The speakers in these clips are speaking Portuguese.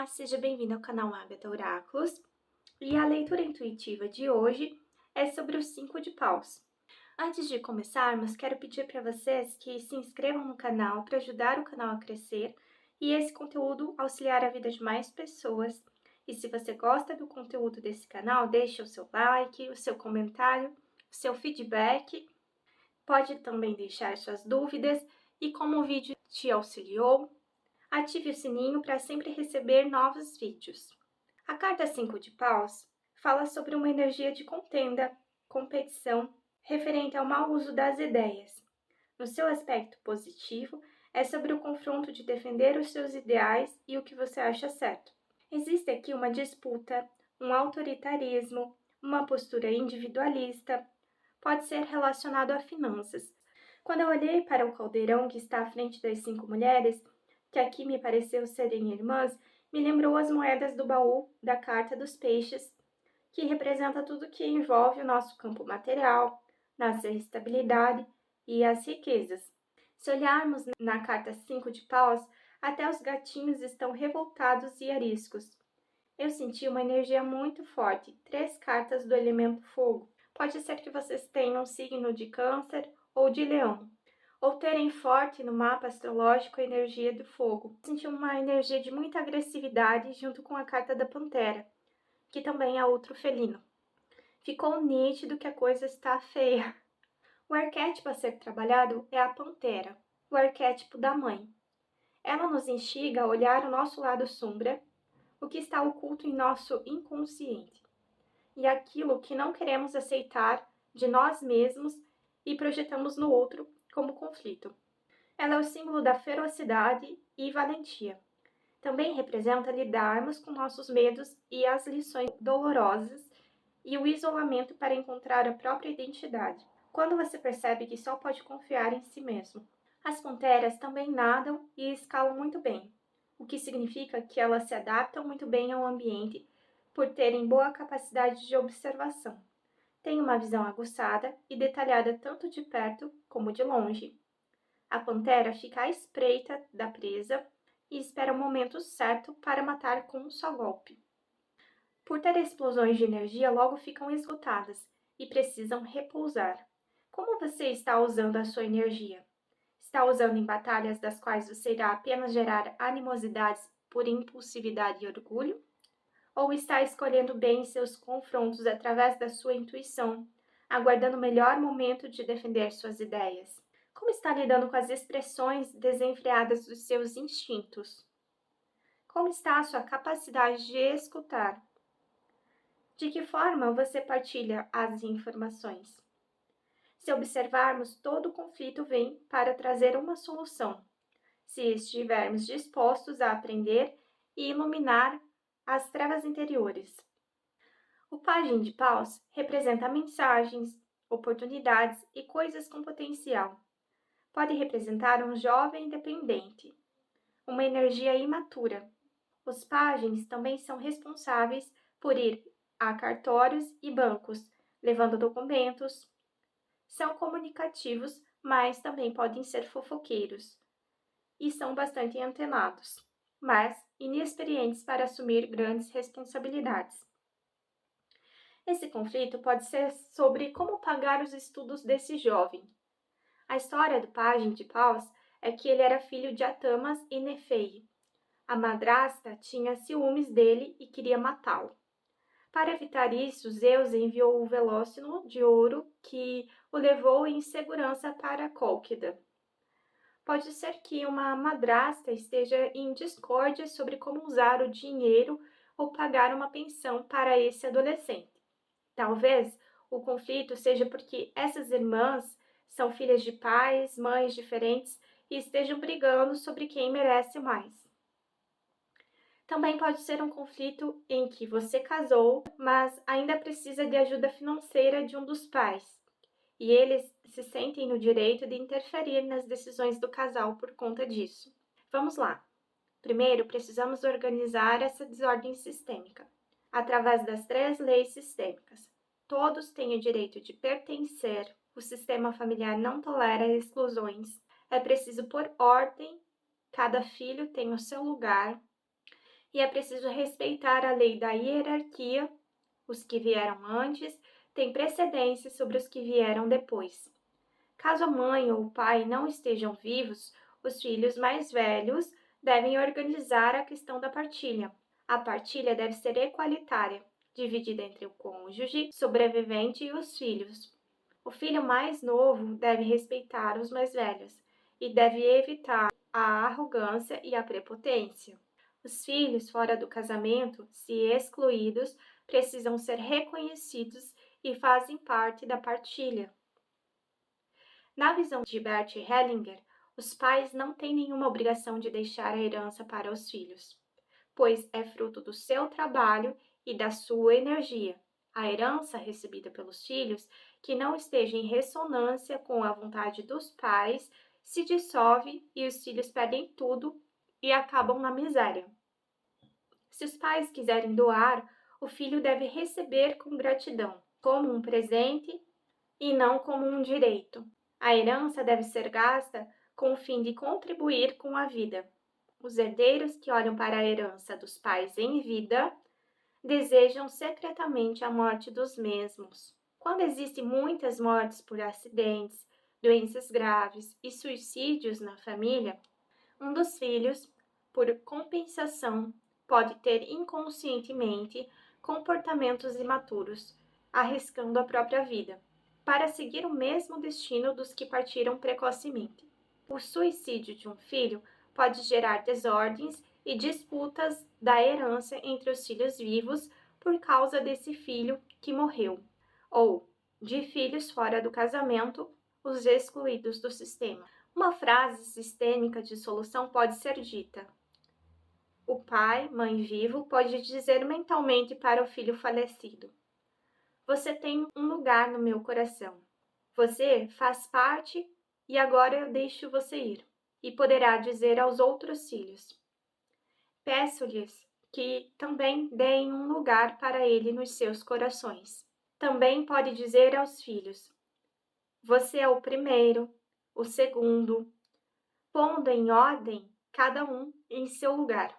seja bem-vindo ao canal Agatha Oráculos. E a leitura intuitiva de hoje é sobre os 5 de paus. Antes de começarmos, quero pedir para vocês que se inscrevam no canal para ajudar o canal a crescer e esse conteúdo auxiliar a vida de mais pessoas. E se você gosta do conteúdo desse canal, deixe o seu like, o seu comentário, o seu feedback. Pode também deixar suas dúvidas e como o vídeo te auxiliou, ative o sininho para sempre receber novos vídeos. A carta 5 de paus fala sobre uma energia de contenda, competição, referente ao mau uso das ideias. No seu aspecto positivo, é sobre o confronto de defender os seus ideais e o que você acha certo. Existe aqui uma disputa, um autoritarismo, uma postura individualista, pode ser relacionado a finanças. Quando eu olhei para o caldeirão que está à frente das 5 mulheres, que aqui me pareceu serem irmãs, me lembrou as moedas do baú da carta dos peixes, que representa tudo que envolve o nosso campo material, nossa estabilidade e as riquezas. Se olharmos na carta 5 de paus, até os gatinhos estão revoltados e ariscos. Eu senti uma energia muito forte, 3 cartas do elemento fogo. Pode ser que vocês tenham signo de câncer ou de leão, ou terem forte no mapa astrológico a energia do fogo. Senti uma energia de muita agressividade junto com a carta da pantera, que também é outro felino. Ficou nítido que a coisa está feia. O arquétipo a ser trabalhado é a pantera, o arquétipo da mãe. Ela nos instiga a olhar o nosso lado sombra, o que está oculto em nosso inconsciente, e aquilo que não queremos aceitar de nós mesmos e projetamos no outro como conflito. Ela é o símbolo da ferocidade e valentia. Também representa lidarmos com nossos medos e as lições dolorosas e o isolamento para encontrar a própria identidade. Quando você percebe que só pode confiar em si mesmo. As panteras também nadam e escalam muito bem, o que significa que elas se adaptam muito bem ao ambiente por terem boa capacidade de observação. Têm uma visão aguçada e detalhada tanto de perto como de longe. A pantera fica à espreita da presa e espera o momento certo para matar com um só golpe. Por ter explosões de energia, logo ficam esgotadas e precisam repousar. Como você está usando a sua energia? Está usando em batalhas das quais você irá apenas gerar animosidades por impulsividade e orgulho? Ou está escolhendo bem seus confrontos através da sua intuição, aguardando o melhor momento de defender suas ideias? Como está lidando com as expressões desenfreadas dos seus instintos? Como está a sua capacidade de escutar? De que forma você partilha as informações? Se observarmos, todo conflito vem para trazer uma solução, se estivermos dispostos a aprender e iluminar as trevas interiores. O pajem de paus representa mensagens, oportunidades e coisas com potencial. Pode representar um jovem independente, uma energia imatura. Os pajens também são responsáveis por ir a cartórios e bancos, levando documentos. São comunicativos, mas também podem ser fofoqueiros e são bastante antenados, mas inexperientes para assumir grandes responsabilidades. Esse conflito pode ser sobre como pagar os estudos desse jovem. A história do pajem de paus é que ele era filho de Atamas e Nefei. A madrasta tinha ciúmes dele e queria matá-lo. Para evitar isso, Zeus enviou o Velócino de ouro que o levou em segurança para Cólquida. Pode ser que uma madrasta esteja em discórdia sobre como usar o dinheiro ou pagar uma pensão para esse adolescente. Talvez o conflito seja porque essas irmãs são filhas de pais, mães diferentes e estejam brigando sobre quem merece mais. Também pode ser um conflito em que você casou, mas ainda precisa de ajuda financeira de um dos pais, e eles se sentem no direito de interferir nas decisões do casal por conta disso. Vamos lá. Primeiro, precisamos organizar essa desordem sistêmica, através das 3 leis sistêmicas. Todos têm o direito de pertencer, o sistema familiar não tolera exclusões, é preciso pôr ordem, cada filho tem o seu lugar, E é preciso respeitar a lei da hierarquia. Os que vieram antes têm precedência sobre os que vieram depois. Caso a mãe ou o pai não estejam vivos, os filhos mais velhos devem organizar a questão da partilha. A partilha deve ser equalitária, dividida entre o cônjuge, sobrevivente e os filhos. O filho mais novo deve respeitar os mais velhos e deve evitar a arrogância e a prepotência. Os filhos fora do casamento, se excluídos, precisam ser reconhecidos e fazem parte da partilha. Na visão de Bert Hellinger, os pais não têm nenhuma obrigação de deixar a herança para os filhos, pois é fruto do seu trabalho e da sua energia. A herança recebida pelos filhos, que não esteja em ressonância com a vontade dos pais, se dissolve e os filhos perdem tudo e acabam na miséria. Se os pais quiserem doar, o filho deve receber com gratidão, como um presente e não como um direito. A herança deve ser gasta com o fim de contribuir com a vida. Os herdeiros que olham para a herança dos pais em vida desejam secretamente a morte dos mesmos. Quando existem muitas mortes por acidentes, doenças graves e suicídios na família, um dos filhos, por compensação, pode ter inconscientemente comportamentos imaturos, arriscando a própria vida, para seguir o mesmo destino dos que partiram precocemente. O suicídio de um filho pode gerar desordens e disputas da herança entre os filhos vivos por causa desse filho que morreu, ou de filhos fora do casamento, os excluídos do sistema. Uma frase sistêmica de solução pode ser dita: o pai, mãe vivo, pode dizer mentalmente para o filho falecido: você tem um lugar no meu coração. Você faz parte e agora eu deixo você ir. E poderá dizer aos outros filhos: peço-lhes que também deem um lugar para ele nos seus corações. Também pode dizer aos filhos: você é o primeiro, o segundo, pondo em ordem cada um em seu lugar.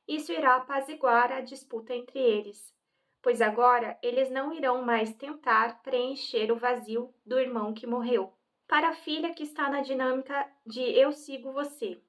Isso irá apaziguar a disputa entre eles, pois agora eles não irão mais tentar preencher o vazio do irmão que morreu. Para a filha que está na dinâmica de eu sigo você,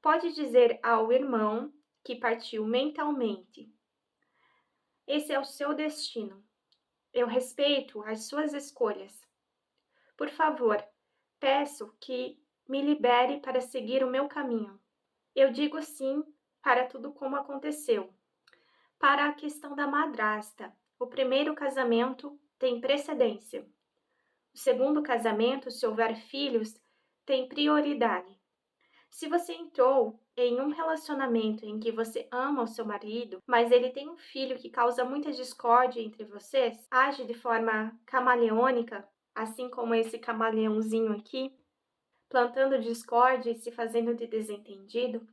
pode dizer ao irmão que partiu mentalmente: esse é o seu destino. Eu respeito as suas escolhas. Por favor, peço que me libere para seguir o meu caminho. Eu digo sim para tudo como aconteceu. Para a questão da madrasta, o primeiro casamento tem precedência. O segundo casamento, se houver filhos, tem prioridade. Se você entrou em um relacionamento em que você ama o seu marido, mas ele tem um filho que causa muita discórdia entre vocês, age de forma camaleônica, assim como esse camaleãozinho aqui, plantando discórdia e se fazendo de desentendido,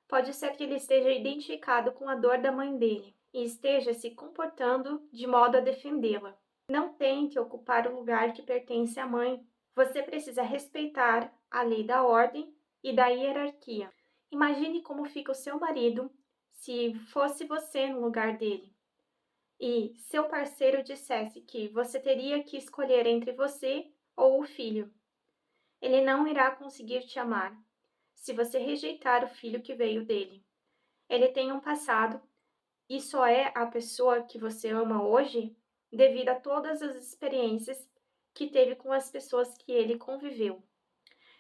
pode ser que ele esteja identificado com a dor da mãe dele e esteja se comportando de modo a defendê-la. Não tente ocupar o lugar que pertence à mãe. Você precisa respeitar a lei da ordem e da hierarquia. Imagine como fica o seu marido se fosse você no lugar dele e seu parceiro dissesse que você teria que escolher entre você ou o filho. Ele não irá conseguir te amar se você rejeitar o filho que veio dele. Ele tem um passado e só é a pessoa que você ama hoje devido a todas as experiências que teve com as pessoas que ele conviveu.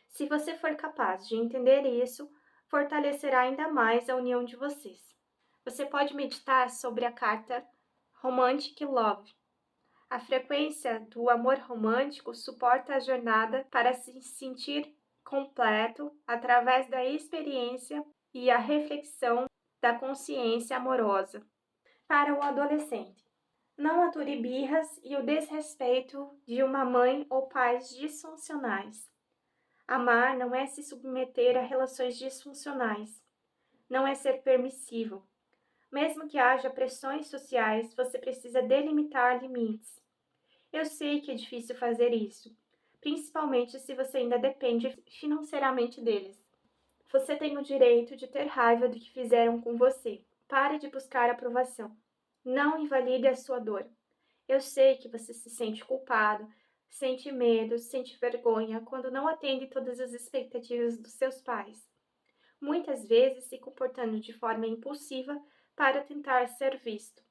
Se você for capaz de entender isso, fortalecerá ainda mais a união de vocês. Você pode meditar sobre a carta Romantic Love. A frequência do amor romântico suporta a jornada para se sentir completo através da experiência e a reflexão da consciência amorosa. Para o adolescente, não ature birras e o desrespeito de uma mãe ou pais disfuncionais. Amar não é se submeter a relações disfuncionais, não é ser permissivo. Mesmo que haja pressões sociais, você precisa delimitar limites. Eu sei que é difícil fazer isso, principalmente se você ainda depende financeiramente deles. Você tem o direito de ter raiva do que fizeram com você. Pare de buscar aprovação. Não invalide a sua dor. Eu sei que você se sente culpado, sente medo, sente vergonha quando não atende todas as expectativas dos seus pais, muitas vezes se comportando de forma impulsiva para tentar ser visto.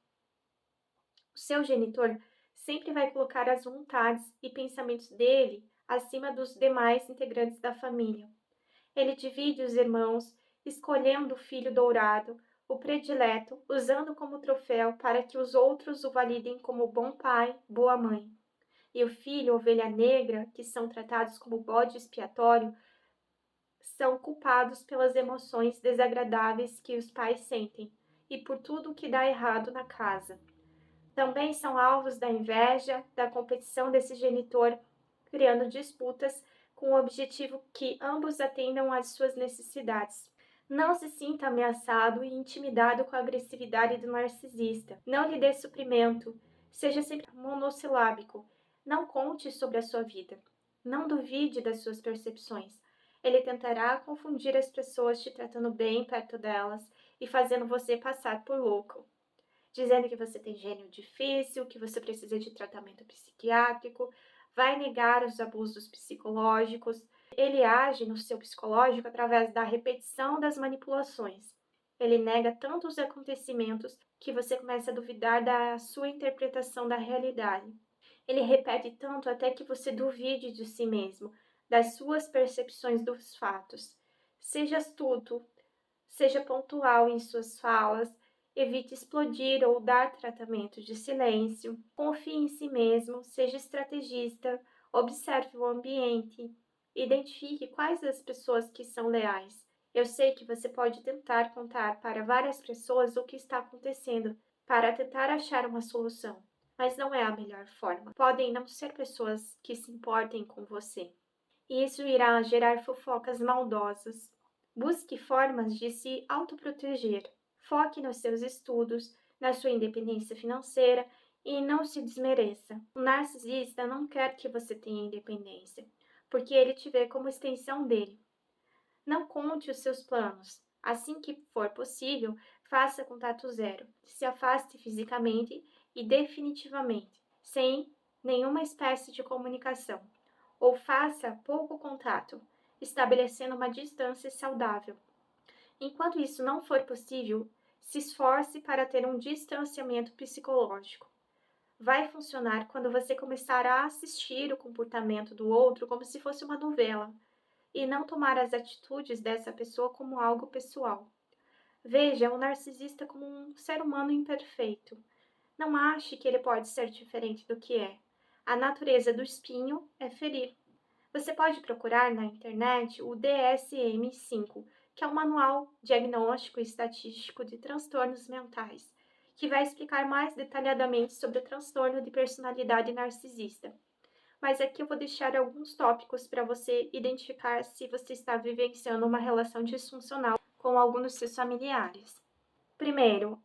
O seu genitor sempre vai colocar as vontades e pensamentos dele acima dos demais integrantes da família. Ele divide os irmãos, escolhendo o filho dourado, o predileto, usando como troféu para que os outros o validem como bom pai, boa mãe. E o filho, ovelha negra, que são tratados como bode expiatório, são culpados pelas emoções desagradáveis que os pais sentem e por tudo o que dá errado na casa. Também são alvos da inveja, da competição desse genitor, criando disputas com o objetivo que ambos atendam às suas necessidades. Não se sinta ameaçado e intimidado com a agressividade do narcisista. Não lhe dê suprimento. Seja sempre monossilábico. Não conte sobre a sua vida. Não duvide das suas percepções. Ele tentará confundir as pessoas te tratando bem perto delas e fazendo você passar por louco, dizendo que você tem gênio difícil, que você precisa de tratamento psiquiátrico, vai negar os abusos psicológicos. Ele age no seu psicológico através da repetição das manipulações. Ele nega tanto os acontecimentos que você começa a duvidar da sua interpretação da realidade. Ele repete tanto até que você duvide de si mesmo, das suas percepções dos fatos. Seja astuto, seja pontual em suas falas, evite explodir ou dar tratamento de silêncio, confie em si mesmo, seja estrategista, observe o ambiente, identifique quais as pessoas que são leais. Eu sei que você pode tentar contar para várias pessoas o que está acontecendo para tentar achar uma solução, mas não é a melhor forma. Podem não ser pessoas que se importem com você. E isso irá gerar fofocas maldosas. Busque formas de se autoproteger. Foque nos seus estudos, na sua independência financeira e não se desmereça. O narcisista não quer que você tenha independência, porque ele te vê como extensão dele. Não conte os seus planos. Assim que for possível, faça contato zero. Se afaste fisicamente e definitivamente, sem nenhuma espécie de comunicação. Ou faça pouco contato, estabelecendo uma distância saudável. Enquanto isso não for possível, se esforce para ter um distanciamento psicológico. Vai funcionar quando você começar a assistir o comportamento do outro como se fosse uma novela e não tomar as atitudes dessa pessoa como algo pessoal. Veja o narcisista como um ser humano imperfeito. Não ache que ele pode ser diferente do que é. A natureza do espinho é ferir. Você pode procurar na internet o DSM-5, que é um manual diagnóstico e estatístico de transtornos mentais, que vai explicar mais detalhadamente sobre o transtorno de personalidade narcisista. Mas aqui eu vou deixar alguns tópicos para você identificar se você está vivenciando uma relação disfuncional com algum dos seus familiares. Primeiro,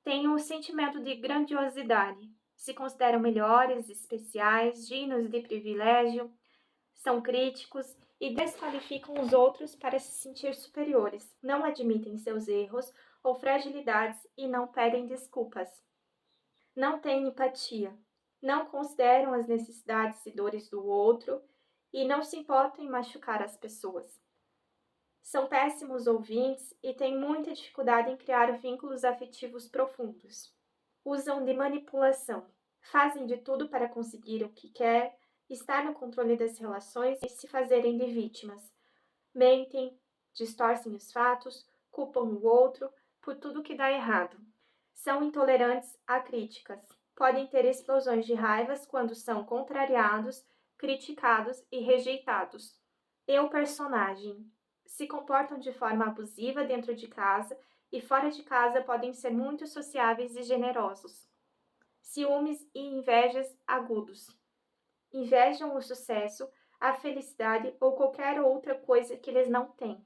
tem o sentimento de grandiosidade. Se consideram melhores, especiais, dignos de privilégio, são críticos e desqualificam os outros para se sentir superiores. Não admitem seus erros ou fragilidades e não pedem desculpas. Não têm empatia. Não consideram as necessidades e dores do outro e não se importam em machucar as pessoas. São péssimos ouvintes e têm muita dificuldade em criar vínculos afetivos profundos. Usam de manipulação. Fazem de tudo para conseguir o que quer, estar no controle das relações e se fazerem de vítimas. Mentem, distorcem os fatos, culpam o outro por tudo que dá errado. São intolerantes a críticas. Podem ter explosões de raivas quando são contrariados, criticados e rejeitados. Eu personagem. Se comportam de forma abusiva dentro de casa e fora de casa podem ser muito sociáveis e generosos. Ciúmes e invejas agudos. Invejam o sucesso, a felicidade ou qualquer outra coisa que eles não têm.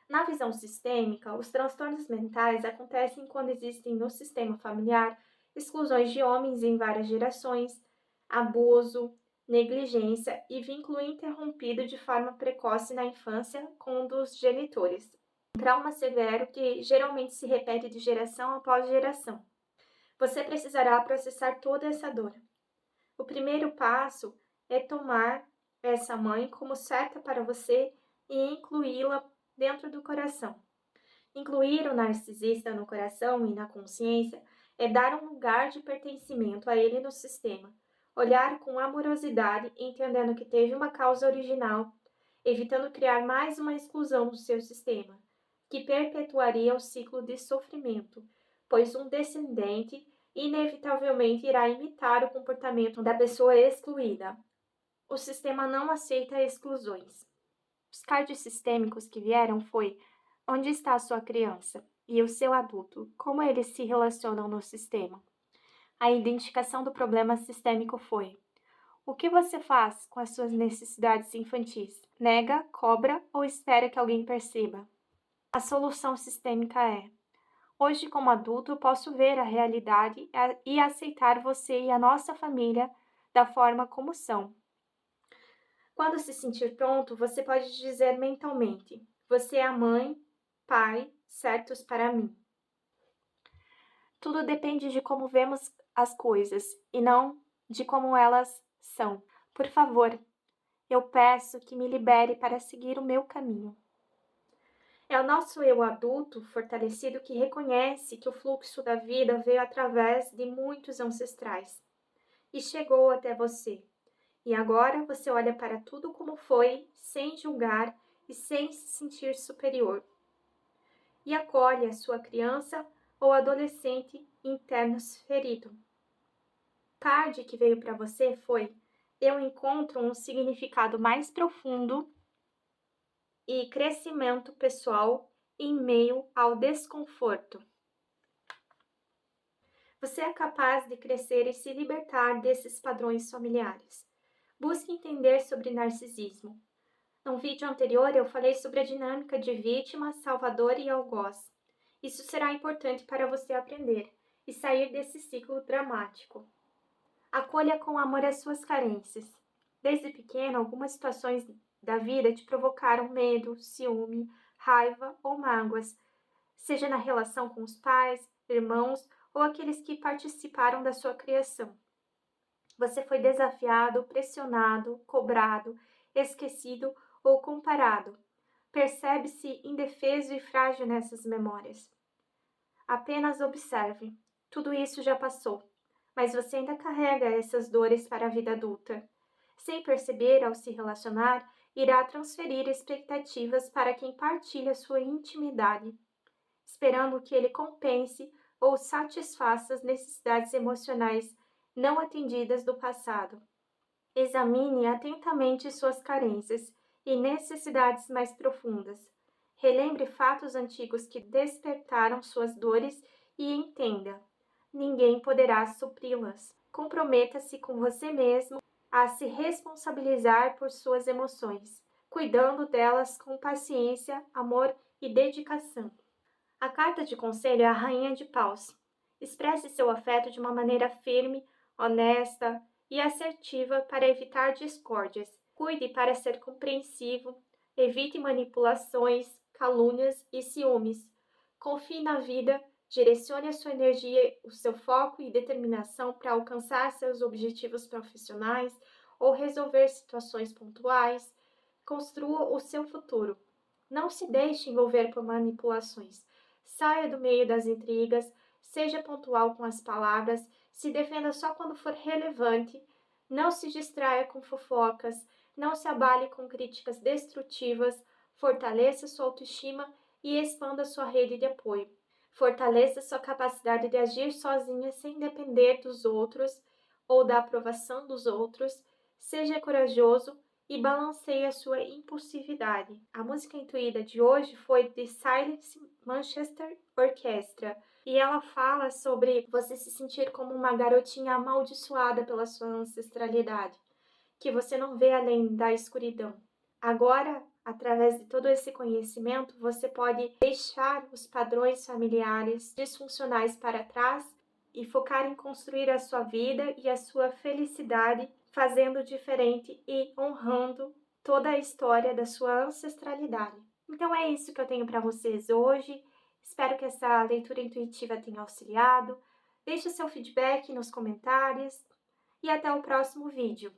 Na visão sistêmica, os transtornos mentais acontecem quando existem no sistema familiar exclusões de homens em várias gerações, abuso, negligência e vínculo interrompido de forma precoce na infância com um dos genitores. Um trauma severo que geralmente se repete de geração após geração. Você precisará processar toda essa dor. O primeiro passo é tomar essa mãe como certa para você e incluí-la dentro do coração. Incluir o narcisista no coração e na consciência é dar um lugar de pertencimento a ele no sistema. Olhar com amorosidade, entendendo que teve uma causa original, evitando criar mais uma exclusão no seu sistema, que perpetuaria o ciclo de sofrimento, pois um descendente inevitavelmente irá imitar o comportamento da pessoa excluída. O sistema não aceita exclusões. Os cards sistêmicos que vieram foi: onde está a sua criança e o seu adulto? Como eles se relacionam no sistema? A identificação do problema sistêmico foi: o que você faz com as suas necessidades infantis? Nega, cobra ou espera que alguém perceba? A solução sistêmica é: hoje, como adulto, eu posso ver a realidade e aceitar você e a nossa família da forma como são. Quando se sentir pronto, você pode dizer mentalmente: você é a mãe, pai, certos para mim. Tudo depende de como vemos as coisas e não de como elas são. Por favor, eu peço que me libere para seguir o meu caminho. É o nosso eu adulto fortalecido que reconhece que o fluxo da vida veio através de muitos ancestrais e chegou até você. E agora você olha para tudo como foi, sem julgar e sem se sentir superior. E acolhe a sua criança ou adolescente interno ferido. O card que veio para você foi: eu encontro um significado mais profundo e crescimento pessoal em meio ao desconforto. Você é capaz de crescer e se libertar desses padrões familiares. Busque entender sobre narcisismo. No vídeo anterior, eu falei sobre a dinâmica de vítima, salvador e algoz. Isso será importante para você aprender e sair desse ciclo dramático. Acolha com amor as suas carências. Desde pequeno, algumas situações da vida te provocaram medo, ciúme, raiva ou mágoas, seja na relação com os pais, irmãos ou aqueles que participaram da sua criação. Você foi desafiado, pressionado, cobrado, esquecido ou comparado. Percebe-se indefeso e frágil nessas memórias. Apenas observe. Tudo isso já passou, mas você ainda carrega essas dores para a vida adulta. Sem perceber, ao se relacionar, irá transferir expectativas para quem partilha sua intimidade, esperando que ele compense ou satisfaça as necessidades emocionais não atendidas do passado. Examine atentamente suas carências e necessidades mais profundas. Relembre fatos antigos que despertaram suas dores e entenda: ninguém poderá supri-las. Comprometa-se com você mesmo a se responsabilizar por suas emoções, cuidando delas com paciência, amor e dedicação. A carta de conselho é a Rainha de Paus. Expresse seu afeto de uma maneira firme, honesta e assertiva para evitar discórdias. Cuide para ser compreensivo, evite manipulações, calúnias e ciúmes. Confie na vida, direcione a sua energia, o seu foco e determinação para alcançar seus objetivos profissionais ou resolver situações pontuais. Construa o seu futuro. Não se deixe envolver por manipulações. Saia do meio das intrigas, seja pontual com as palavras, se defenda só quando for relevante, não se distraia com fofocas, não se abale com críticas destrutivas, fortaleça sua autoestima e expanda sua rede de apoio. Fortaleça sua capacidade de agir sozinha sem depender dos outros ou da aprovação dos outros, seja corajoso e balanceie a sua impulsividade. A música intuída de hoje foi de Silence Manchester Orchestra e ela fala sobre você se sentir como uma garotinha amaldiçoada pela sua ancestralidade, que você não vê além da escuridão. Agora, através de todo esse conhecimento, você pode deixar os padrões familiares disfuncionais para trás e focar em construir a sua vida e a sua felicidade fazendo diferente e honrando toda a história da sua ancestralidade. Então é isso que eu tenho para vocês hoje. Espero que essa leitura intuitiva tenha auxiliado. Deixe seu feedback nos comentários e até o próximo vídeo.